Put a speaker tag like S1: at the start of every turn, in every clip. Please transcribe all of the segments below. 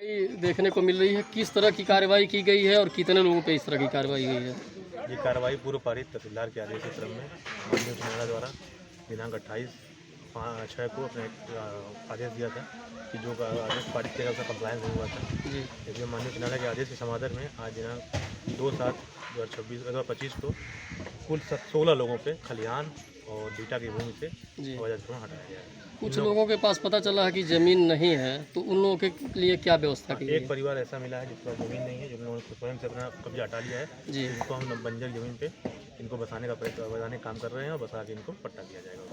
S1: देखने को मिल रही है, किस तरह की कार्रवाई की गई है और कितने लोगों पे इस तरह की कार्रवाई हुई है?
S2: ये कार्रवाई पूर्व पारित तहसीलदार के आदेश के क्रम में माननीय उच्च न्यायालय द्वारा दिनांक 28/6 को अपने आदेश दिया था कि जो आदेश पारित किया उसका कंप्लायंस नहीं हुआ था।
S1: जी
S2: इसलिए माननीय उच्च न्यायालय के आदेश के समादर में आज दिनांक 2/7/2025 को कुल 16 लोगों पे खलिहान और बीटा की भूमि से
S1: जी
S2: अवैध अतिक्रमण हटाया गया है।
S1: कुछ लोगों के पास पता चला है कि ज़मीन नहीं है, तो उन लोगों के लिए क्या व्यवस्था की गई
S2: एक
S1: है?
S2: परिवार ऐसा मिला है जिसके पास ज़मीन नहीं है, जिन लोगों ने स्वयं से अपना कब्जा हटा लिया है।
S1: जी
S2: इनको हम बंजर ज़मीन पे इनको बसाने का काम कर रहे हैं और बसा के इनको पट्टा दिया जाएगा।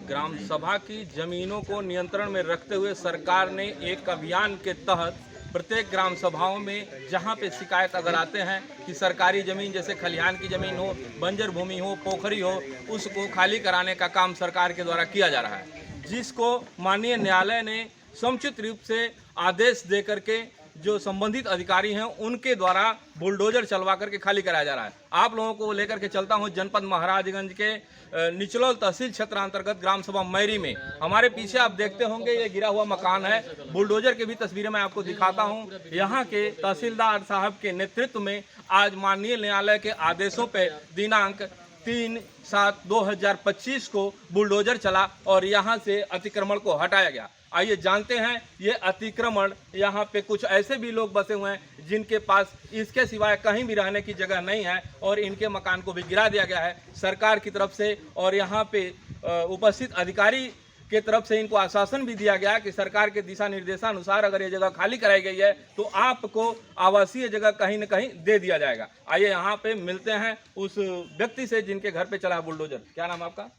S3: ग्राम सभा की जमीनों को नियंत्रण में रखते हुए सरकार ने एक अभियान के तहत प्रत्येक ग्राम सभाओं में जहां पे शिकायत अगर आते हैं कि सरकारी ज़मीन जैसे खलिहान की ज़मीन हो, बंजर भूमि हो, पोखरी हो, उसको खाली कराने का काम सरकार के द्वारा किया जा रहा है, जिसको माननीय न्यायालय ने समुचित रूप से आदेश दे करके जो संबंधित अधिकारी हैं उनके द्वारा बुलडोजर चलवा करके खाली कराया जा रहा है। आप लोगों को लेकर के चलता हूं जनपद महाराजगंज के निचलौल तहसील क्षेत्र अंतर्गत ग्राम सभा मैरी में। हमारे पीछे आप देखते होंगे ये गिरा हुआ मकान है। बुलडोजर की भी तस्वीरें मैं आपको दिखाता हूं। यहां के तहसीलदार साहब के नेतृत्व में आज माननीय न्यायालय के आदेशों पर दिनांक 3/7/2025 को बुलडोजर चला और यहां से अतिक्रमण को हटाया गया। आइए जानते हैं ये अतिक्रमण यहाँ पे कुछ ऐसे भी लोग बसे हुए हैं जिनके पास इसके सिवाय कहीं भी रहने की जगह नहीं है और इनके मकान को भी गिरा दिया गया है सरकार की तरफ से। और यहाँ पे उपस्थित अधिकारी के तरफ से इनको आश्वासन भी दिया गया कि सरकार के दिशा निर्देशानुसार अगर ये जगह खाली कराई गई है तो आपको आवासीय जगह कहीं न कहीं दे दिया जाएगा। आइए यहाँ पे मिलते हैं उस व्यक्ति से जिनके घर पे चला है बुलडोजर। क्या नाम आपका?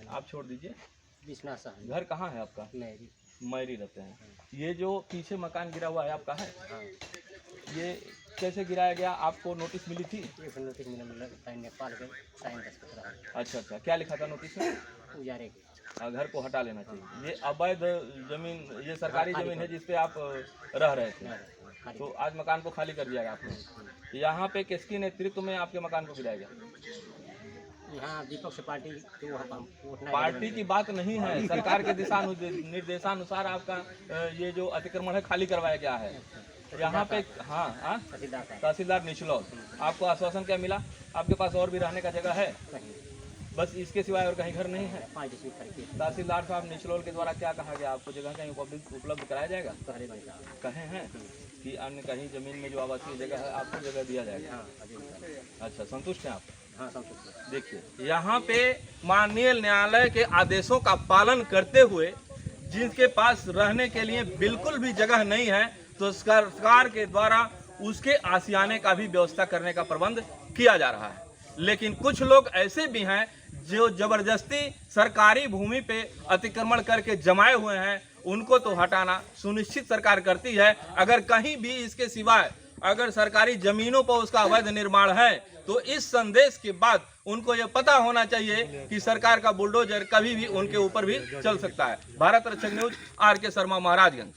S3: आप छोड़ दीजिए। घर कहाँ है आपका? मैरी रहते हैं। ये जो पीछे मकान गिरा हुआ है आपका है? ये कैसे गिराया गया? आपको नोटिस मिली थी?
S4: नोटिस मिला, मतलब नेपाल के साइन
S3: अच्छा, क्या लिखा था नोटिस में?
S4: उजारे
S3: घर को हटा लेना चाहिए। ये अवैध जमीन, ये सरकारी जमीन है जिसपे आप रह रहे थे, तो आज मकान को खाली कर दिया गया आपने। यहाँ पे किसके नेतृत्व में आपके मकान को गिराया गया?
S4: यहाँ विपक्ष
S3: पार्टी की बात नहीं है, सरकार के दिशा निर्देशानुसार आपका ये जो अतिक्रमण है खाली करवाया गया है यहाँ पे। हाँ, तहसीलदार निचलौल। आपको आश्वासन क्या मिला? आपके पास और भी रहने का जगह है? बस इसके सिवाय और कहीं घर नहीं है? तहसीलदार साहब निचलौल के द्वारा क्या कहा गया? आपको जगह कहीं उपलब्ध कराया जाएगा? कहे हैं कि अन्य कहीं जमीन में जो आवासीय जगह है आपको जगह दिया जाएगा। अच्छा, संतुष्ट हैं आप?
S4: हाँ, संतुष्ट।
S3: देखिए यहाँ पे माननीय न्यायालय के आदेशों का पालन करते हुए जिनके पास रहने के लिए बिल्कुल भी जगह नहीं है तो सरकार के द्वारा उसके आशियाने का भी व्यवस्था करने का प्रबंध किया जा रहा है। लेकिन कुछ लोग ऐसे भी हैं जो जबरदस्ती सरकारी भूमि पे अतिक्रमण करके जमाए हुए हैं, उनको तो हटाना सुनिश्चित सरकार करती है। अगर कहीं भी इसके सिवाय अगर सरकारी जमीनों पर उसका अवैध निर्माण है तो इस संदेश के बाद उनको ये पता होना चाहिए कि सरकार का बुलडोजर कभी भी उनके ऊपर भी चल सकता है। भारत रक्षक न्यूज, RK शर्मा, महाराजगंज।